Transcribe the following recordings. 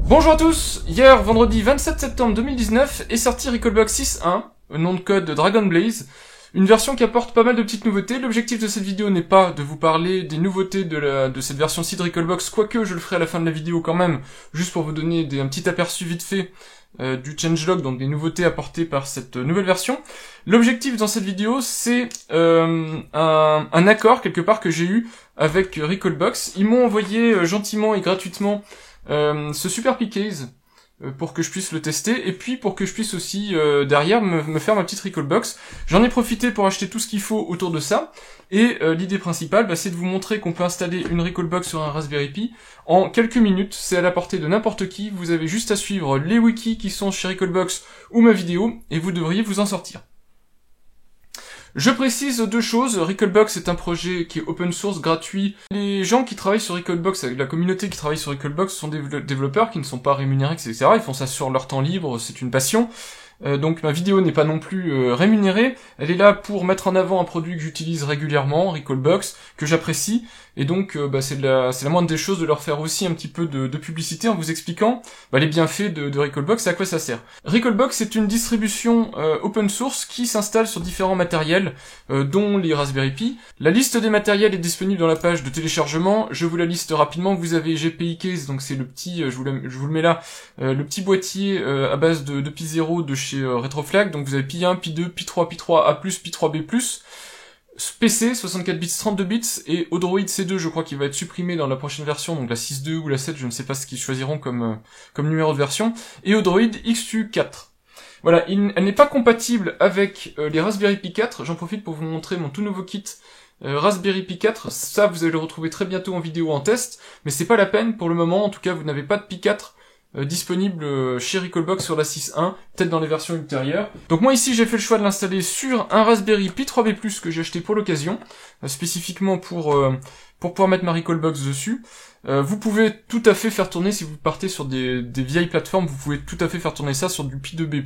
Bonjour à tous. Hier, vendredi 27 septembre 2019, est sorti Recalbox 6.1, nom de code Dragon Blaze, une version qui apporte pas mal de petites nouveautés. L'objectif de cette vidéo n'est pas de vous parler des nouveautés de cette version-ci de Recalbox, quoique je le ferai à la fin de la vidéo quand même, juste pour vous donner un petit aperçu vite fait du changelog, donc des nouveautés apportées par cette nouvelle version. L'objectif dans cette vidéo, c'est un accord quelque part que j'ai eu avec Recalbox. Ils m'ont envoyé gentiment et gratuitement ce super P-Case pour que je puisse le tester, et puis pour que je puisse aussi derrière me faire ma petite Recalbox. J'en ai profité pour acheter tout ce qu'il faut autour de ça, et l'idée principale, c'est de vous montrer qu'on peut installer une Recalbox sur un Raspberry Pi en quelques minutes. C'est à la portée de n'importe qui, vous avez juste à suivre les wikis qui sont chez Recalbox ou ma vidéo, et vous devriez vous en sortir. Je précise deux choses. Recalbox est un projet qui est open source, gratuit. Les gens qui travaillent sur Recalbox, la communauté qui travaille sur Recalbox, sont des développeurs qui ne sont pas rémunérés, etc. Ils font ça sur leur temps libre, c'est une passion. Donc ma vidéo n'est pas non plus rémunérée, elle est là pour mettre en avant un produit que j'utilise régulièrement, Recalbox, que j'apprécie, et donc c'est la moindre des choses de leur faire aussi un petit peu de publicité en vous expliquant les bienfaits de Recalbox et à quoi ça sert. Recalbox est une distribution open source qui s'installe sur différents matériels, dont les Raspberry Pi. La liste des matériels est disponible dans la page de téléchargement, je vous la liste rapidement. Vous avez GPI Case, donc c'est le petit, je vous le mets là, le petit boîtier à base de Pi 0 de chez Retroflag, donc vous avez Pi 1, Pi 2, Pi 3, Pi 3A+, Pi 3B+, PC, 64 bits, 32 bits, et Odroid C2, je crois qu'il va être supprimé dans la prochaine version, donc la 6.2 ou la 7, je ne sais pas ce qu'ils choisiront comme numéro de version, et Odroid XU4. Voilà, elle n'est pas compatible avec les Raspberry Pi 4, j'en profite pour vous montrer mon tout nouveau kit Raspberry Pi 4, ça vous allez le retrouver très bientôt en vidéo en test, mais c'est pas la peine pour le moment, en tout cas vous n'avez pas de Pi 4 disponible chez Recalbox sur la 6.1, peut-être dans les versions ultérieures. Donc moi ici j'ai fait le choix de l'installer sur un Raspberry Pi 3B+, que j'ai acheté pour l'occasion, spécifiquement pour pouvoir mettre ma Recalbox dessus. Vous pouvez tout à fait faire tourner, si vous partez sur des vieilles plateformes, vous pouvez tout à fait faire tourner ça sur du Pi 2B+.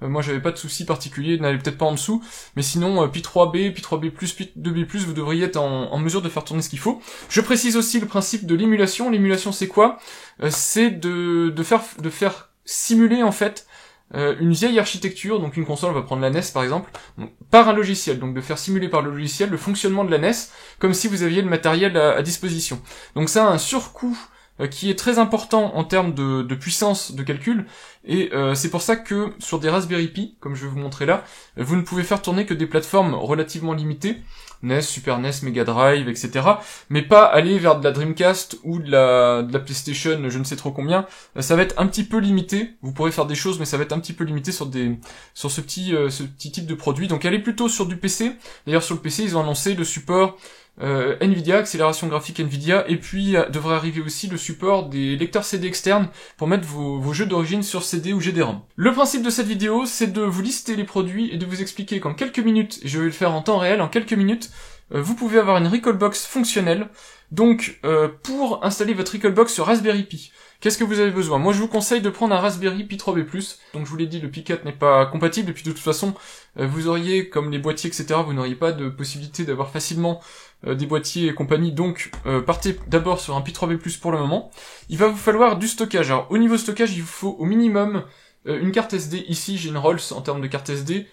Moi j'avais pas de souci particulier, n'allez peut-être pas en dessous, mais sinon Pi 3B, Pi 3B+, Pi 2B+, vous devriez être en mesure de faire tourner ce qu'il faut. Je précise aussi le principe de l'émulation. L'émulation c'est quoi? C'est de faire simuler en fait une vieille architecture, donc une console, on va prendre la NES par exemple, par un logiciel, donc de faire simuler par le logiciel le fonctionnement de la NES, comme si vous aviez le matériel à disposition. Donc ça a un surcoût qui est très important en termes de puissance de calcul, et c'est pour ça que sur des Raspberry Pi, comme je vais vous montrer là, vous ne pouvez faire tourner que des plateformes relativement limitées, NES, Super NES, Mega Drive, etc., mais pas aller vers de la Dreamcast ou de la PlayStation, je ne sais trop combien. Ça va être un petit peu limité, vous pourrez faire des choses, mais ça va être un petit peu limité sur ce petit type de produit, donc allez plutôt sur du PC. D'ailleurs sur le PC ils ont annoncé le support Nvidia, accélération graphique Nvidia, et puis devrait arriver aussi le support des lecteurs CD externes pour mettre vos jeux d'origine sur CD ou GD-ROM. Le principe de cette vidéo, c'est de vous lister les produits et de vous expliquer qu'en quelques minutes, et je vais le faire en temps réel, en quelques minutes, vous pouvez avoir une Recalbox fonctionnelle. Donc pour installer votre Recalbox sur Raspberry Pi, qu'est-ce que vous avez besoin? Moi je vous conseille de prendre un Raspberry Pi 3B+, donc je vous l'ai dit, le Pi 4 n'est pas compatible, et puis de toute façon, vous auriez, comme les boîtiers, etc., vous n'auriez pas de possibilité d'avoir facilement des boîtiers et compagnie, donc partez d'abord sur un Pi 3B+, pour le moment. Il va vous falloir du stockage. Alors au niveau stockage, il vous faut au minimum une carte SD. Ici j'ai une Rolls en termes de carte SD,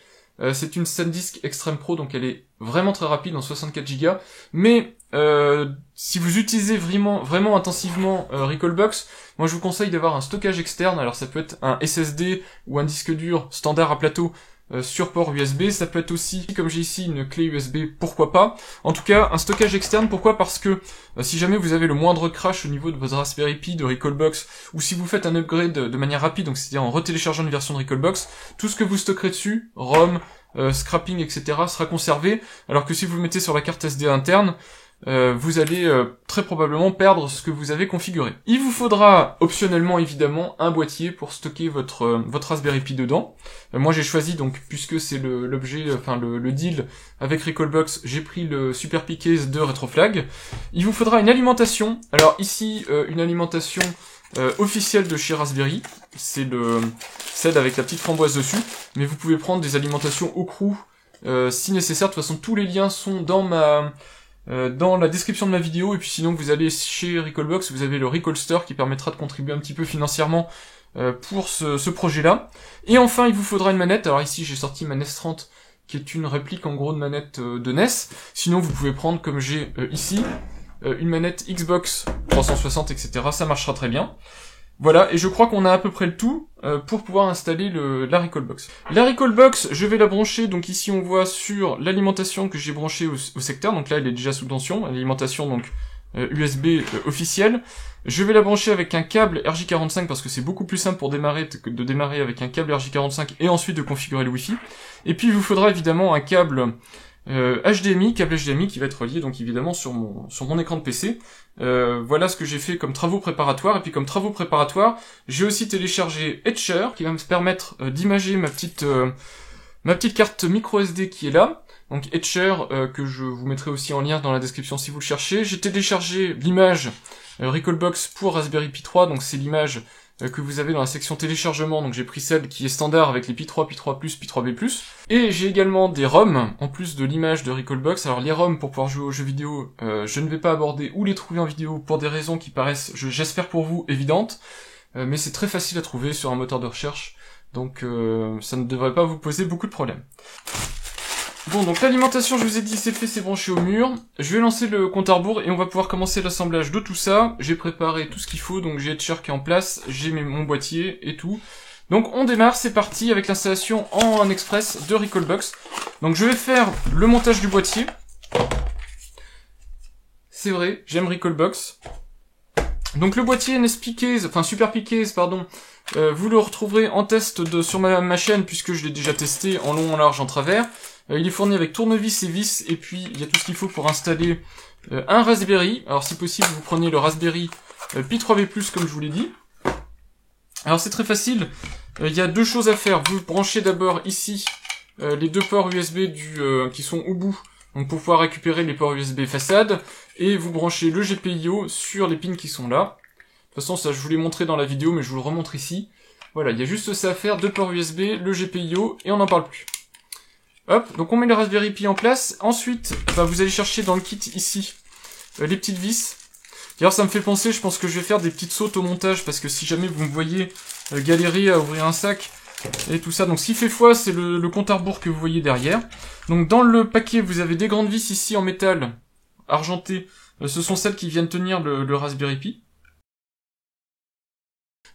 c'est une SanDisk Extreme Pro, donc elle est vraiment très rapide en 64 Go, mais si vous utilisez vraiment intensivement Recalbox, moi je vous conseille d'avoir un stockage externe. Alors ça peut être un SSD ou un disque dur standard à plateau sur port USB, ça peut être aussi, comme j'ai ici, une clé USB, pourquoi pas. En tout cas, un stockage externe, pourquoi? Parce que si jamais vous avez le moindre crash au niveau de votre Raspberry Pi, de Recalbox, ou si vous faites un upgrade de manière rapide, donc c'est-à-dire en retéléchargeant une version de Recalbox, tout ce que vous stockerez dessus, ROM, scrapping, etc., sera conservé, alors que si vous le mettez sur la carte SD interne, vous allez très probablement perdre ce que vous avez configuré. Il vous faudra optionnellement évidemment un boîtier pour stocker votre Raspberry Pi dedans. Moi j'ai choisi, donc puisque c'est l'objet, le deal avec Recalbox, j'ai pris le Super P-Case de Retroflag. Il vous faudra une alimentation. Alors ici une alimentation officielle de chez Raspberry, c'est celle avec la petite framboise dessus, mais vous pouvez prendre des alimentations au crew si nécessaire. De toute façon tous les liens sont dans dans la description de ma vidéo, et puis sinon vous allez chez Recalbox, vous avez le Recall Store qui permettra de contribuer un petit peu financièrement pour ce projet-là. Et enfin, il vous faudra une manette. Alors ici, j'ai sorti ma NES 30, qui est une réplique en gros de manette de NES. Sinon, vous pouvez prendre, comme j'ai ici, une manette Xbox 360, etc. Ça marchera très bien. Voilà, et je crois qu'on a à peu près le tout pour pouvoir installer la Recalbox. La Recalbox, je vais la brancher, donc ici on voit sur l'alimentation que j'ai branchée au secteur, donc là elle est déjà sous tension, l'alimentation donc USB officielle. Je vais la brancher avec un câble RJ45 parce que c'est beaucoup plus simple pour démarrer que de démarrer avec un câble RJ45 et ensuite de configurer le Wi-Fi. Et puis il vous faudra évidemment un câble HDMI, câble HDMI qui va être relié donc évidemment sur mon écran de PC. Voilà ce que j'ai fait comme travaux préparatoires. Et puis comme travaux préparatoires, j'ai aussi téléchargé Etcher qui va me permettre d'imager ma petite carte micro SD qui est là. Donc Etcher que je vous mettrai aussi en lien dans la description si vous le cherchez. J'ai téléchargé l'image Recalbox pour Raspberry Pi 3, donc c'est l'image que vous avez dans la section téléchargement, donc j'ai pris celle qui est standard avec les Pi 3, Pi 3+, Pi 3B+, et j'ai également des ROM, en plus de l'image de Recalbox. Alors les ROM pour pouvoir jouer aux jeux vidéo, je ne vais pas aborder ou les trouver en vidéo pour des raisons qui paraissent, j'espère pour vous, évidentes, mais c'est très facile à trouver sur un moteur de recherche, donc ça ne devrait pas vous poser beaucoup de problèmes. Bon, donc l'alimentation, je vous ai dit, c'est fait, c'est branché au mur. Je vais lancer le compte à rebours et on va pouvoir commencer l'assemblage de tout ça. J'ai préparé tout ce qu'il faut, donc j'ai Etcher qui est en place, j'ai mon boîtier et tout. Donc on démarre, c'est parti avec l'installation en express de Recalbox. Donc je vais faire le montage du boîtier. C'est vrai, j'aime Recalbox. Donc le boîtier NES Pickez, enfin Super Pickez, pardon, vous le retrouverez en test sur ma chaîne puisque je l'ai déjà testé en long, en large, en travers. Il est fourni avec tournevis et vis, et puis il y a tout ce qu'il faut pour installer un Raspberry. Alors si possible, vous prenez le Raspberry Pi 3B+, comme je vous l'ai dit. Alors c'est très facile, il y a deux choses à faire. Vous branchez d'abord ici les deux ports USB qui sont au bout, donc pour pouvoir récupérer les ports USB façade, et vous branchez le GPIO sur les pins qui sont là. De toute façon, ça je vous l'ai montré dans la vidéo, mais je vous le remontre ici. Voilà, il y a juste ça à faire, deux ports USB, le GPIO, et on n'en parle plus. Hop, donc on met le Raspberry Pi en place. Ensuite, vous allez chercher dans le kit ici les petites vis. D'ailleurs, ça me fait penser, je pense que je vais faire des petites sautes au montage, parce que si jamais vous me voyez galérer à ouvrir un sac et tout ça, donc ce qui fait foi, c'est le compte à rebours que vous voyez derrière. Donc dans le paquet, vous avez des grandes vis ici en métal argenté. Ce sont celles qui viennent tenir le Raspberry Pi.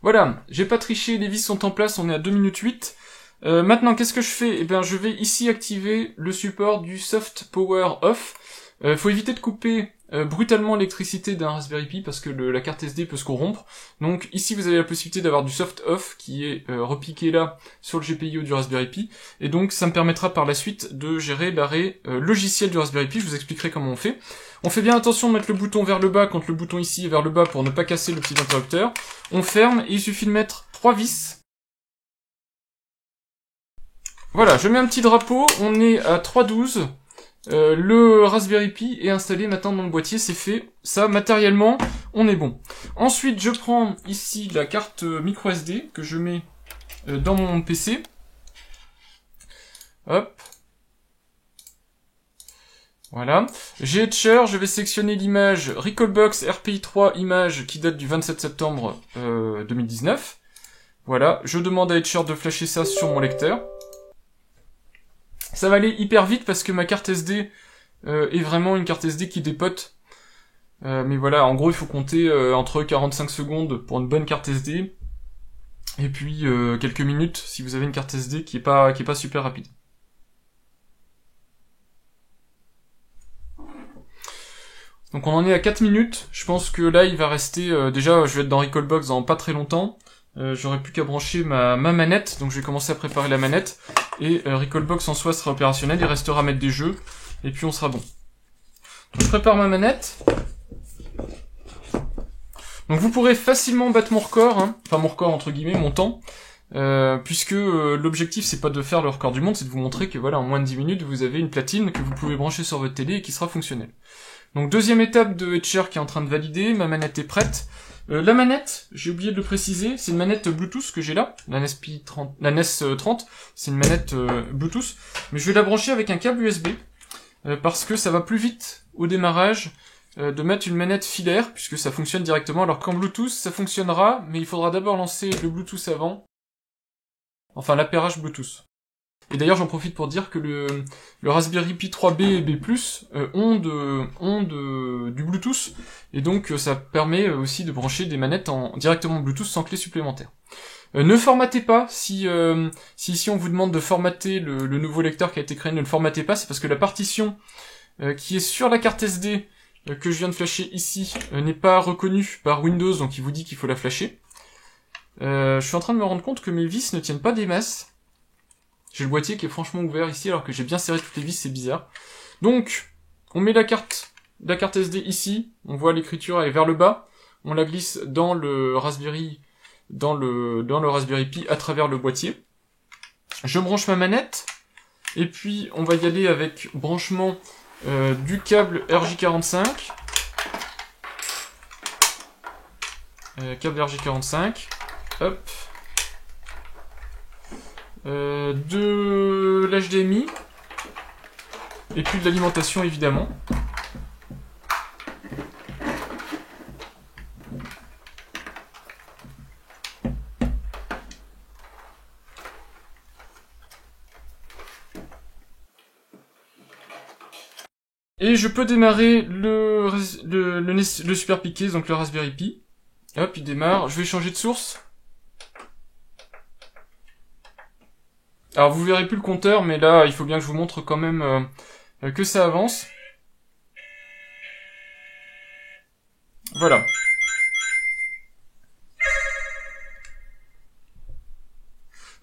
Voilà, j'ai pas triché, les vis sont en place, on est à 2 minutes 8. Maintenant, qu'est-ce que je fais? Eh bien, je vais ici activer le support du Soft Power Off. Faut éviter de couper brutalement l'électricité d'un Raspberry Pi parce que la carte SD peut se corrompre. Donc ici, vous avez la possibilité d'avoir du Soft Off qui est repiqué là sur le GPIO du Raspberry Pi. Et donc, ça me permettra par la suite de gérer l'arrêt logiciel du Raspberry Pi. Je vous expliquerai comment on fait. On fait bien attention de mettre le bouton vers le bas quand le bouton ici est vers le bas pour ne pas casser le petit interrupteur. On ferme et il suffit de mettre 3 vis. Voilà, je mets un petit drapeau, on est à 3.12, le Raspberry Pi est installé maintenant dans le boîtier, c'est fait, ça matériellement, on est bon. Ensuite, je prends ici la carte micro SD que je mets dans mon PC. Hop. Voilà. J'ai Etcher, je vais sélectionner l'image Recalbox RPI 3 image qui date du 27 septembre 2019. Voilà, je demande à Etcher de flasher ça sur mon lecteur. Ça va aller hyper vite parce que ma carte SD est vraiment une carte SD qui dépote. Mais voilà, en gros, il faut compter entre 45 secondes pour une bonne carte SD. Et puis quelques minutes si vous avez une carte SD qui est pas super rapide. Donc on en est à 4 minutes. Je pense que là, il va rester... déjà, je vais être dans Recalbox dans pas très longtemps. J'aurai plus qu'à brancher ma manette, donc je vais commencer à préparer la manette, et Recalbox en soi sera opérationnel, il restera à mettre des jeux, et puis on sera bon. Donc je prépare ma manette. Donc vous pourrez facilement battre mon record, hein, enfin mon record entre guillemets, mon temps, puisque l'objectif c'est pas de faire le record du monde, c'est de vous montrer que voilà, en moins de 10 minutes, vous avez une platine que vous pouvez brancher sur votre télé et qui sera fonctionnelle. Donc deuxième étape de Etcher qui est en train de valider, ma manette est prête. La manette, j'ai oublié de le préciser, c'est une manette Bluetooth que j'ai là, la NES 30, c'est une manette Bluetooth, mais je vais la brancher avec un câble USB. parce que ça va plus vite au démarrage de mettre une manette filaire, puisque ça fonctionne directement, alors qu'en Bluetooth, ça fonctionnera, mais il faudra d'abord lancer le Bluetooth avant, enfin l'appairage Bluetooth. Et d'ailleurs, j'en profite pour dire que le Raspberry Pi 3B et B+, ont du Bluetooth, et donc ça permet aussi de brancher des manettes directement Bluetooth sans clé supplémentaire. Ne formatez pas, si ici on vous demande de formater le nouveau lecteur qui a été créé, ne le formatez pas, c'est parce que la partition qui est sur la carte SD que je viens de flasher ici n'est pas reconnue par Windows, donc il vous dit qu'il faut la flasher. Je suis en train de me rendre compte que mes vis ne tiennent pas des masses. J'ai le boîtier qui est franchement ouvert ici alors que j'ai bien serré toutes les vis, c'est bizarre. Donc, on met la carte SD ici, on voit l'écriture aller vers le bas, on la glisse dans le Raspberry Pi à travers le boîtier. Je branche ma manette, et puis on va y aller avec branchement du câble RJ45. Câble RJ45, hop. De l'HDMI, et puis de l'alimentation évidemment. Et je peux démarrer le Super Pi Case, donc le Raspberry Pi. Hop, il démarre. Je vais changer de source. Alors vous verrez plus le compteur, mais là il faut bien que je vous montre quand même que ça avance. Voilà.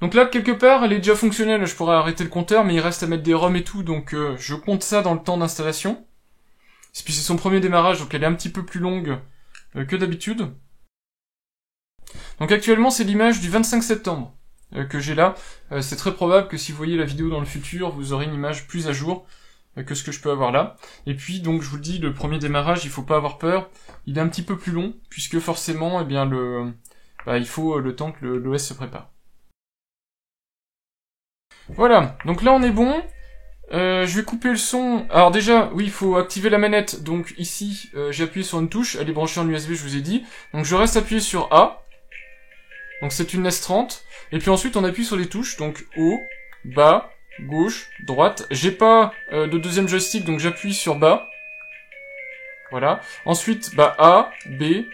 Donc là quelque part elle est déjà fonctionnelle, je pourrais arrêter le compteur, mais il reste à mettre des ROM et tout, donc je compte ça dans le temps d'installation. Et puis c'est son premier démarrage, donc elle est un petit peu plus longue que d'habitude. Donc actuellement c'est l'image du 25 septembre. Que j'ai là, c'est très probable que si vous voyez la vidéo dans le futur, vous aurez une image plus à jour que ce que je peux avoir là. Et puis donc je vous le dis, le premier démarrage, il faut pas avoir peur, il est un petit peu plus long, puisque forcément, eh bien il faut le temps que l'OS se prépare. Voilà, donc là on est bon. Je vais couper le son. Alors déjà, oui, il faut activer la manette. Donc ici, j'ai appuyé sur une touche, elle est branchée en USB, je vous ai dit. Donc je reste appuyé sur A. Donc c'est une S30. Et puis ensuite on appuie sur les touches, donc haut, bas, gauche, droite. J'ai pas de deuxième joystick, donc j'appuie sur bas. Voilà. Ensuite, A, B,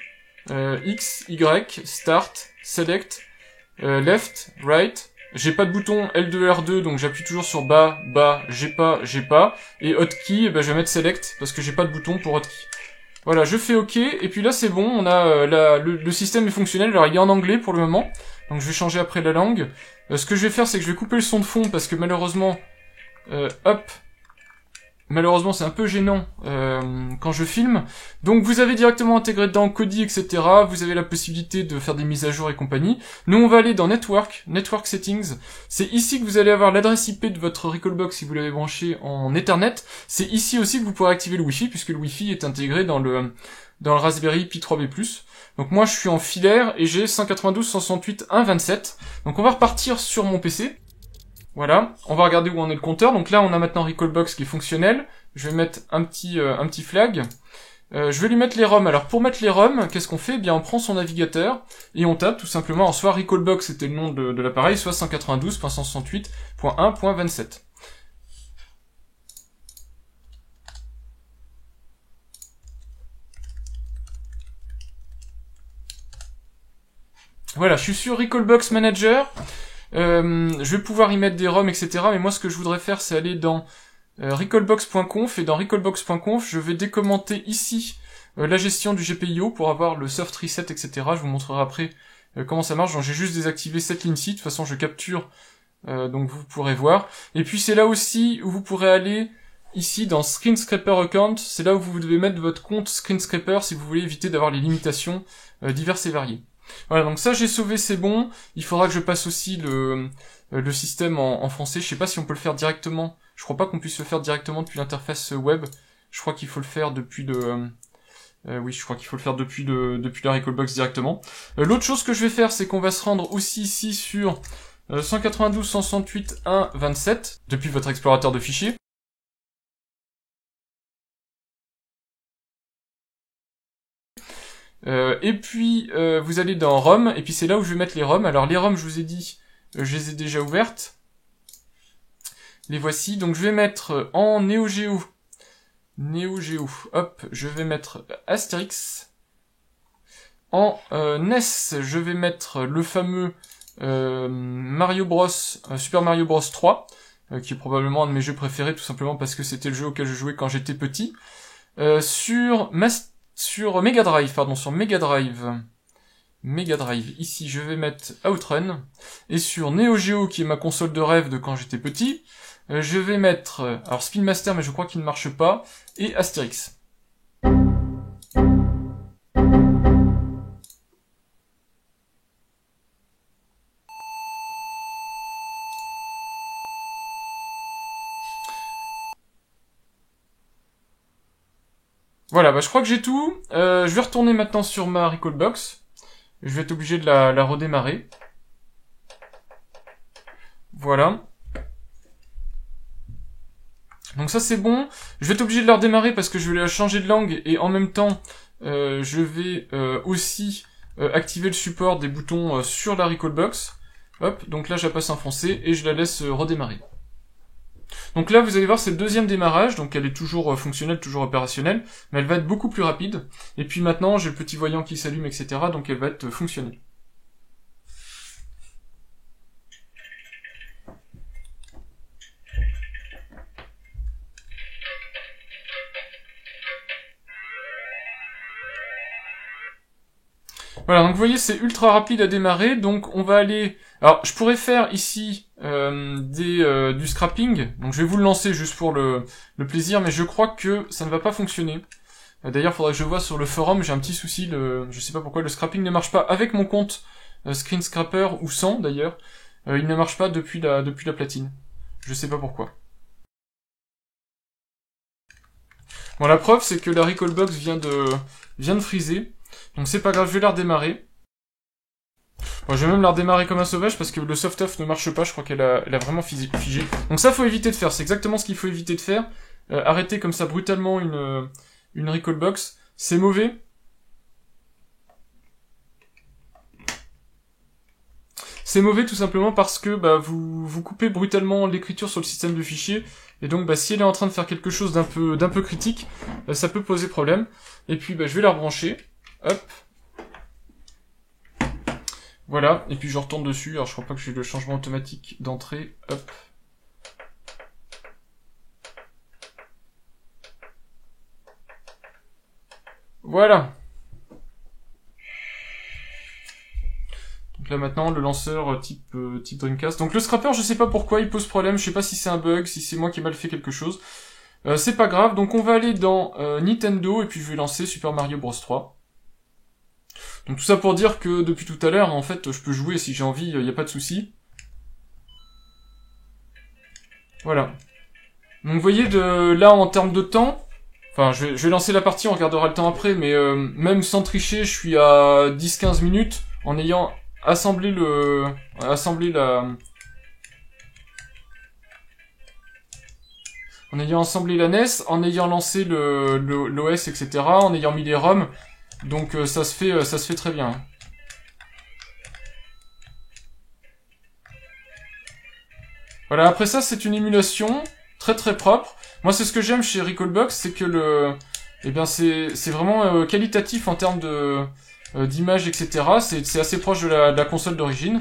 X, Y, Start, Select, Left, Right. J'ai pas de bouton L2, R2, donc j'appuie toujours sur bas, j'ai pas. Et hotkey, je vais mettre Select, parce que j'ai pas de bouton pour hotkey. Voilà, je fais OK, et puis là c'est bon, on a le système est fonctionnel, alors il est en anglais pour le moment, donc je vais changer après la langue. Ce que je vais faire, c'est que je vais couper le son de fond, parce que malheureusement, malheureusement c'est un peu gênant quand je filme. Donc vous avez directement intégré dedans Kodi, etc. Vous avez la possibilité de faire des mises à jour et compagnie. Nous on va aller dans Network Settings. C'est ici que vous allez avoir l'adresse IP de votre Recalbox si vous l'avez branché en Ethernet. C'est ici aussi que vous pourrez activer le Wi-Fi, puisque le Wi-Fi est intégré dans le Raspberry Pi 3B+. Donc moi je suis en filaire et j'ai 192.168.1.27. Donc on va repartir sur mon PC. Voilà, on va regarder où en est le compteur. Donc là, on a maintenant Recalbox qui est fonctionnel. Je vais mettre un petit flag. Je vais lui mettre les ROM. Alors pour mettre les ROM, qu'est-ce qu'on fait ? Eh bien, on prend son navigateur et on tape tout simplement. Alors, soit Recalbox, c'était le nom de l'appareil, soit 192.168.1.27. Voilà, je suis sur Recalbox Manager. Je vais pouvoir y mettre des ROM, etc. Mais moi, ce que je voudrais faire, c'est aller dans recalbox.conf, et dans recalbox.conf, je vais décommenter ici la gestion du GPIO pour avoir le soft reset, etc. Je vous montrerai après comment ça marche. Donc j'ai juste désactivé cette ligne-ci. De toute façon, je capture, donc vous pourrez voir. Et puis c'est là aussi où vous pourrez aller ici dans Screenscraper Account. C'est là où vous devez mettre votre compte Screenscraper si vous voulez éviter d'avoir les limitations diverses et variées. Voilà, donc ça j'ai sauvé, c'est bon. Il faudra que je passe aussi le système en français. Je sais pas si on peut le faire directement. Je crois pas qu'on puisse le faire directement depuis l'interface web. Je crois qu'il faut le faire depuis oui, je crois qu'il faut le faire depuis la Recalbox directement. L'autre chose que je vais faire, c'est qu'on va se rendre aussi ici sur 192.168.1.27 depuis votre explorateur de fichiers. Et puis vous allez dans ROM, et puis c'est là où je vais mettre les ROM. Alors les ROM, je vous ai dit, je les ai déjà ouvertes. Les voici, donc je vais mettre en Neo Geo, hop, je vais mettre Astérix. En NES, je vais mettre le fameux Mario Bros, Super Mario Bros 3, qui est probablement un de mes jeux préférés, tout simplement parce que c'était le jeu auquel je jouais quand j'étais petit. Sur Mega Drive, ici je vais mettre Outrun, et sur Neo Geo, qui est ma console de rêve de quand j'étais petit, je vais mettre, alors Spin Master, mais je crois qu'il ne marche pas, et Astérix. Voilà, bah je crois que j'ai tout. Je vais retourner maintenant sur ma Recalbox. Je vais être obligé de la redémarrer. Voilà. Donc ça c'est bon. Je vais être obligé de la redémarrer parce que je vais la changer de langue et en même temps je vais aussi activer le support des boutons sur la Recalbox. Hop, donc là je la passe en français et je la laisse redémarrer. Donc là, vous allez voir, c'est le deuxième démarrage, donc elle est toujours fonctionnelle, toujours opérationnelle, mais elle va être beaucoup plus rapide. Et puis maintenant, j'ai le petit voyant qui s'allume, etc., donc elle va être fonctionnelle. Voilà, donc vous voyez, c'est ultra rapide à démarrer, donc on va aller... Alors, je pourrais faire ici du scrapping, donc je vais vous le lancer juste pour le plaisir, mais je crois que ça ne va pas fonctionner. D'ailleurs, il faudrait que je vois sur le forum, j'ai un petit souci, je sais pas pourquoi le scrapping ne marche pas avec mon compte Screen Scrapper, ou sans d'ailleurs, il ne marche pas depuis la platine. Je sais pas pourquoi. Bon, la preuve, c'est que la Recalbox vient de freezer, donc c'est pas grave, je vais la redémarrer. Bon, je vais même la redémarrer comme un sauvage parce que le soft off ne marche pas, je crois qu'elle a vraiment figé. Donc ça faut éviter de faire, c'est exactement ce qu'il faut éviter de faire. Arrêter comme ça brutalement une Recalbox, c'est mauvais. C'est mauvais tout simplement parce que bah, vous coupez brutalement l'écriture sur le système de fichiers, et donc bah, si elle est en train de faire quelque chose d'un peu critique, ça peut poser problème. Et puis bah, je vais la rebrancher, hop. Voilà, et puis je retourne dessus, alors je crois pas que j'ai le changement automatique d'entrée, hop. Voilà. Donc là maintenant, le lanceur type Dreamcast. Donc le scrapper, je sais pas pourquoi il pose problème, je sais pas si c'est un bug, si c'est moi qui ai mal fait quelque chose. C'est pas grave, donc on va aller dans Nintendo, et puis je vais lancer Super Mario Bros 3. Donc tout ça pour dire que depuis tout à l'heure, en fait, je peux jouer si j'ai envie, y a pas de souci. Voilà. Donc vous voyez, là en termes de temps, enfin je vais lancer la partie, on regardera le temps après, mais même sans tricher, je suis à 10-15 minutes en ayant assemblé en ayant assemblé la NES, en ayant lancé l'OS, etc., en ayant mis les ROM, donc ça se fait très bien. Voilà, après ça, c'est une émulation très très propre. Moi, c'est ce que j'aime chez Recalbox, c'est que c'est vraiment qualitatif en termes d'image, etc. C'est assez proche de la console d'origine.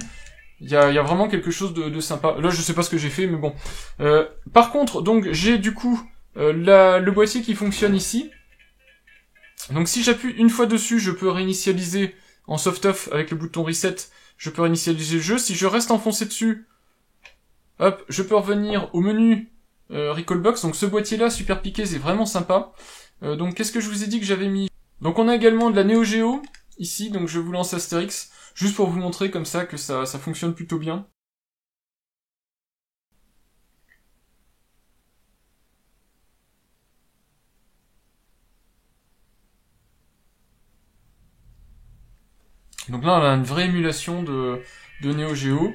Il y a vraiment quelque chose de sympa. Là, je sais pas ce que j'ai fait, mais bon. Par contre, donc, j'ai du coup le boîtier qui fonctionne ici. Donc, si j'appuie une fois dessus, je peux réinitialiser en soft-off avec le bouton reset. Je peux réinitialiser le jeu. Si je reste enfoncé dessus, hop, je peux revenir au menu Recalbox. Donc, ce boîtier-là, super piqué, c'est vraiment sympa. Donc, qu'est-ce que je vous ai dit que j'avais mis? Donc, on a également de la Neo Geo ici. Donc, je vous lance Astérix. Juste pour vous montrer comme ça que ça fonctionne plutôt bien. Donc là, on a une vraie émulation de Neo Geo.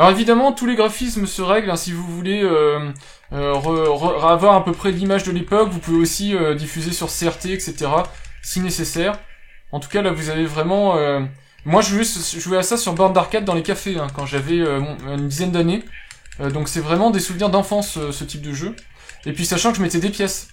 Alors évidemment, tous les graphismes se règlent, hein, si vous voulez avoir à peu près l'image de l'époque, vous pouvez aussi diffuser sur CRT, etc., si nécessaire. En tout cas, là, vous avez vraiment... Moi, je jouais à ça sur borne d'arcade dans les cafés, hein, quand j'avais une dizaine d'années. Donc c'est vraiment des souvenirs d'enfance, ce type de jeu. Et puis sachant que je mettais des pièces.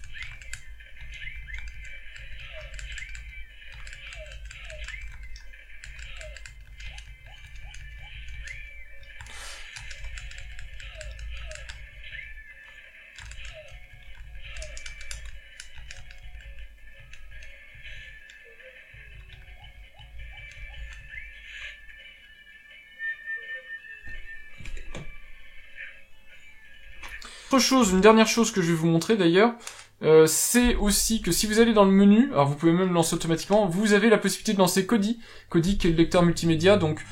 Autre chose, une dernière chose que je vais vous montrer d'ailleurs, c'est aussi que si vous allez dans le menu, alors vous pouvez même le lancer automatiquement, vous avez la possibilité de lancer Kodi, Kodi qui est le lecteur multimédia, donc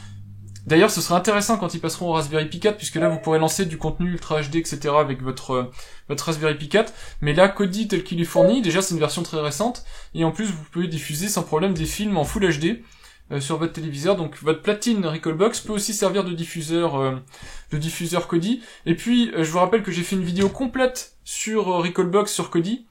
d'ailleurs ce sera intéressant quand ils passeront au Raspberry Pi 4, puisque là vous pourrez lancer du contenu Ultra HD, etc. avec votre Raspberry Pi 4, mais là Kodi tel qu'il est fourni, déjà c'est une version très récente, et en plus vous pouvez diffuser sans problème des films en Full HD, sur votre téléviseur, donc votre platine Recalbox peut aussi servir de diffuseur Kodi. Et puis je vous rappelle que j'ai fait une vidéo complète sur Recalbox sur Kodi.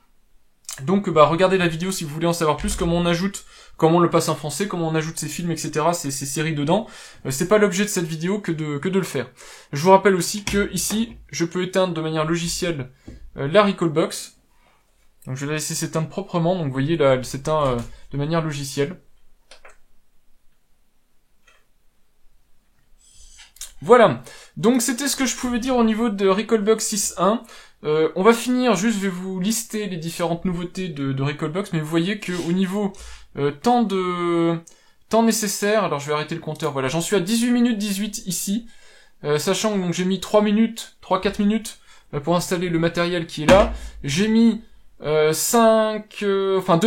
Donc regardez la vidéo si vous voulez en savoir plus, comment on le passe en français, comment on ajoute ses films, etc., ces séries dedans. C'est pas l'objet de cette vidéo que de le faire. Je vous rappelle aussi que ici, je peux éteindre de manière logicielle la Recalbox. Donc je vais la laisser s'éteindre proprement, donc vous voyez là, elle s'éteint de manière logicielle. Voilà, donc c'était ce que je pouvais dire au niveau de Recalbox 6.1. On va finir, juste je vais vous lister les différentes nouveautés de Recalbox, mais vous voyez que au niveau temps nécessaire, alors je vais arrêter le compteur, voilà, j'en suis à 18 minutes 18 ici, sachant que donc j'ai mis 3 4 minutes pour installer le matériel qui est là, j'ai mis 2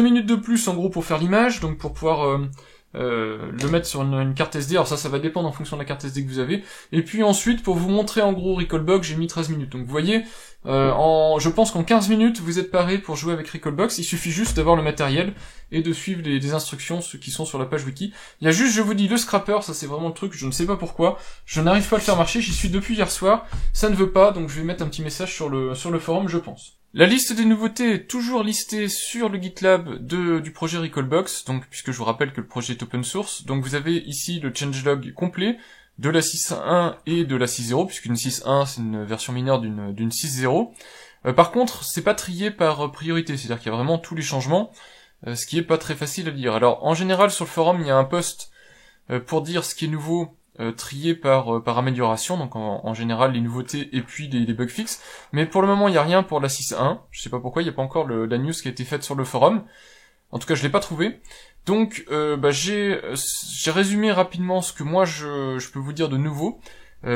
minutes de plus en gros pour faire l'image, donc pour pouvoir le mettre sur une carte SD, alors ça va dépendre en fonction de la carte SD que vous avez, et puis ensuite pour vous montrer en gros Recalbox j'ai mis 13 minutes, donc vous voyez, je pense qu'en 15 minutes vous êtes paré pour jouer avec Recalbox, il suffit juste d'avoir le matériel et de suivre les instructions, ceux qui sont sur la page wiki. Il y a juste, je vous dis, le scrapper, ça c'est vraiment le truc, je ne sais pas pourquoi, je n'arrive pas à le faire marcher, j'y suis depuis hier soir, ça ne veut pas, donc je vais mettre un petit message sur le forum, je pense. La liste des nouveautés est toujours listée sur le GitLab du projet Recalbox, donc puisque je vous rappelle que le projet est open source, donc vous avez ici le changelog complet de la 6.1 et de la 6.0, puisqu'une 6.1 c'est une version mineure d'une 6.0. Par contre, c'est pas trié par priorité, c'est-à-dire qu'il y a vraiment tous les changements, ce qui est pas très facile à lire. Alors en général sur le forum il y a un post pour dire ce qui est nouveau, trié par amélioration, donc en général les nouveautés et puis les bugs fixes, mais pour le moment il n'y a rien pour la 6.1, je sais pas pourquoi, il n'y a pas encore la news qui a été faite sur le forum, en tout cas je l'ai pas trouvé, donc j'ai résumé rapidement ce que moi je peux vous dire de nouveau,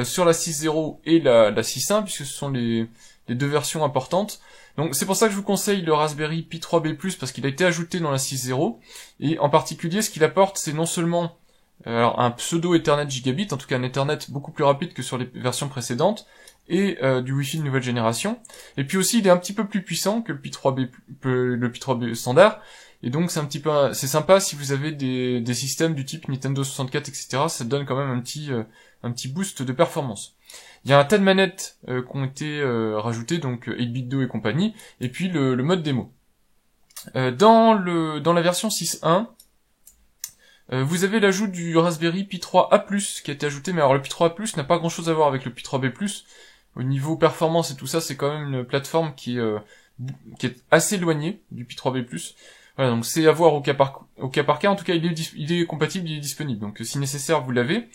sur la 6.0 et la 6.1, puisque ce sont les deux versions importantes. Donc c'est pour ça que je vous conseille le Raspberry Pi 3B+, parce qu'il a été ajouté dans la 6.0, et en particulier ce qu'il apporte c'est non seulement alors un pseudo Ethernet gigabit, en tout cas un Ethernet beaucoup plus rapide que sur les versions précédentes, et du Wi-Fi de nouvelle génération. Et puis aussi il est un petit peu plus puissant que le Pi 3B standard, et donc c'est sympa si vous avez des systèmes du type Nintendo 64, etc. Ça donne quand même un petit boost de performance. Il y a un tas de manettes qui ont été rajoutées, donc 8BitDo et compagnie, et puis le mode démo. Dans la version 6.1, vous avez l'ajout du Raspberry Pi 3A+, qui a été ajouté, mais alors le Pi 3A+, n'a pas grand chose à voir avec le Pi 3B+. Au niveau performance et tout ça, c'est quand même une plateforme qui est assez éloignée du Pi 3B+. Voilà, donc c'est à voir au cas par cas, en tout cas il est compatible, il est disponible, donc si nécessaire vous l'avez.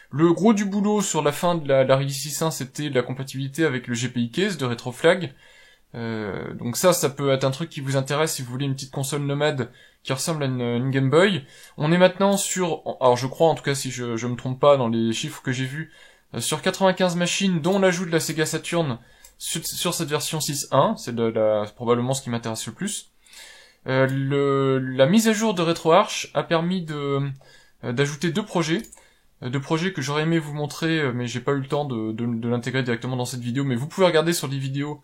Le gros du boulot sur la fin de la release 6.1, c'était la compatibilité avec le GPI Case de Retroflag. Donc ça peut être un truc qui vous intéresse si vous voulez une petite console nomade qui ressemble à une Game Boy. On est maintenant sur, alors je crois en tout cas si je me trompe pas dans les chiffres que j'ai vus, sur 95 machines dont l'ajout de la Sega Saturn sur cette version 6.1, c'est probablement ce qui m'intéresse le plus. La mise à jour de RetroArch a permis d'ajouter deux projets que j'aurais aimé vous montrer, mais j'ai pas eu le temps de l'intégrer directement dans cette vidéo, mais vous pouvez regarder sur les vidéos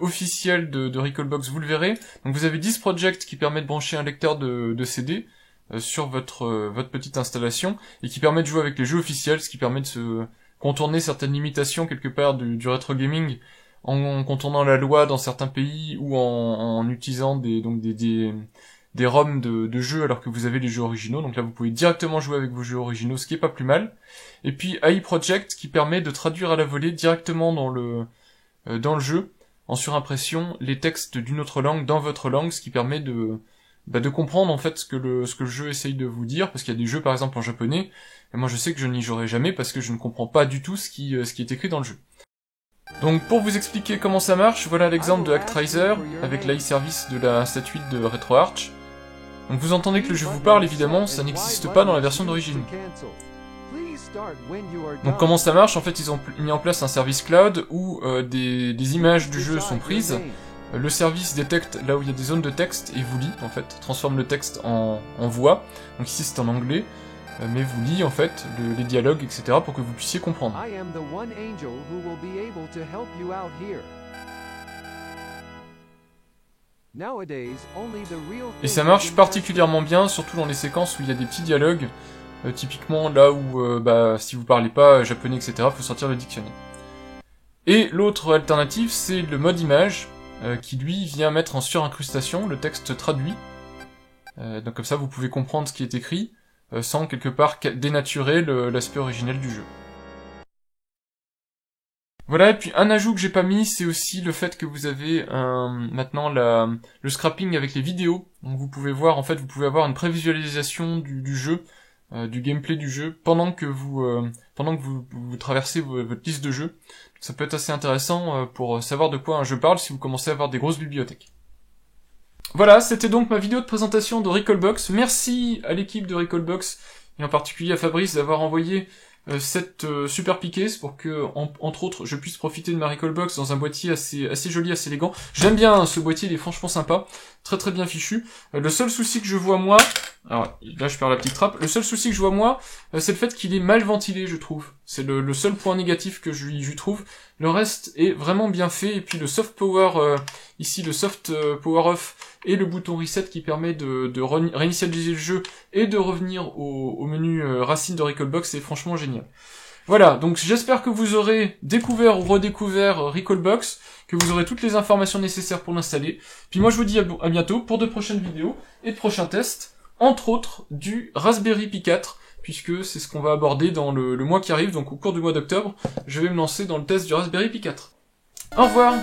officielles de Recalbox, vous le verrez. Donc vous avez 10 projects qui permettent de brancher un lecteur de CD sur votre petite installation, et qui permet de jouer avec les jeux officiels, ce qui permet contourner certaines limitations quelque part du rétro gaming en contournant la loi dans certains pays ou en utilisant des ROM de jeux alors que vous avez les jeux originaux. Donc là vous pouvez directement jouer avec vos jeux originaux, ce qui est pas plus mal. Et puis AI Project qui permet de traduire à la volée directement dans le jeu en surimpression les textes d'une autre langue dans votre langue, ce qui permet de comprendre en fait ce que le jeu essaye de vous dire, parce qu'il y a des jeux par exemple en japonais, et moi je sais que je n'y jouerai jamais parce que je ne comprends pas du tout ce qui est écrit dans le jeu. Donc pour vous expliquer comment ça marche, voilà l'exemple de Actraiser avec l'AI service de la statuette de RetroArch. Donc vous entendez que le jeu vous parle, évidemment, ça n'existe pas dans la version d'origine. Donc comment ça marche? En fait ils ont mis en place un service cloud où des images du jeu sont prises. Le service détecte là où il y a des zones de texte et vous lit en fait, transforme le texte en voix. Donc ici c'est en anglais, mais vous lit en fait les dialogues, etc. pour que vous puissiez comprendre. Et ça marche particulièrement bien, surtout dans les séquences où il y a des petits dialogues, typiquement là où si vous parlez pas japonais, etc. faut sortir le dictionnaire. Et l'autre alternative c'est le mode image, qui lui vient mettre en surincrustation le texte traduit. Donc comme ça vous pouvez comprendre ce qui est écrit, sans quelque part dénaturer l'aspect originel du jeu. Voilà, et puis un ajout que j'ai pas mis, c'est aussi le fait que vous avez maintenant le scrapping avec les vidéos. Donc vous pouvez voir, en fait, vous pouvez avoir une prévisualisation du jeu, du gameplay du jeu, pendant que vous traversez votre liste de jeux. Ça peut être assez intéressant pour savoir de quoi un jeu parle si vous commencez à avoir des grosses bibliothèques. Voilà, c'était donc ma vidéo de présentation de Recalbox. Merci à l'équipe de Recalbox, et en particulier à Fabrice d'avoir envoyé cette super piqueuse pour que, entre autres, je puisse profiter de ma Recalbox dans un boîtier assez joli, assez élégant. J'aime bien hein, ce boîtier, il est franchement sympa, très très bien fichu. Le seul souci que je vois moi, alors là je perds la petite trappe, le seul souci que je vois moi, c'est le fait qu'il est mal ventilé, je trouve. C'est le seul point négatif que je lui trouve. Le reste est vraiment bien fait, et puis le soft power, ici le soft power off, et le bouton reset qui permet de réinitialiser le jeu et de revenir au menu racine de Recalbox, c'est franchement génial. Voilà, donc j'espère que vous aurez découvert ou redécouvert Recalbox, que vous aurez toutes les informations nécessaires pour l'installer. Puis moi je vous dis à bientôt pour de prochaines vidéos et de prochains tests, entre autres du Raspberry Pi 4, puisque c'est ce qu'on va aborder dans le mois qui arrive, donc au cours du mois d'octobre, je vais me lancer dans le test du Raspberry Pi 4. Au revoir!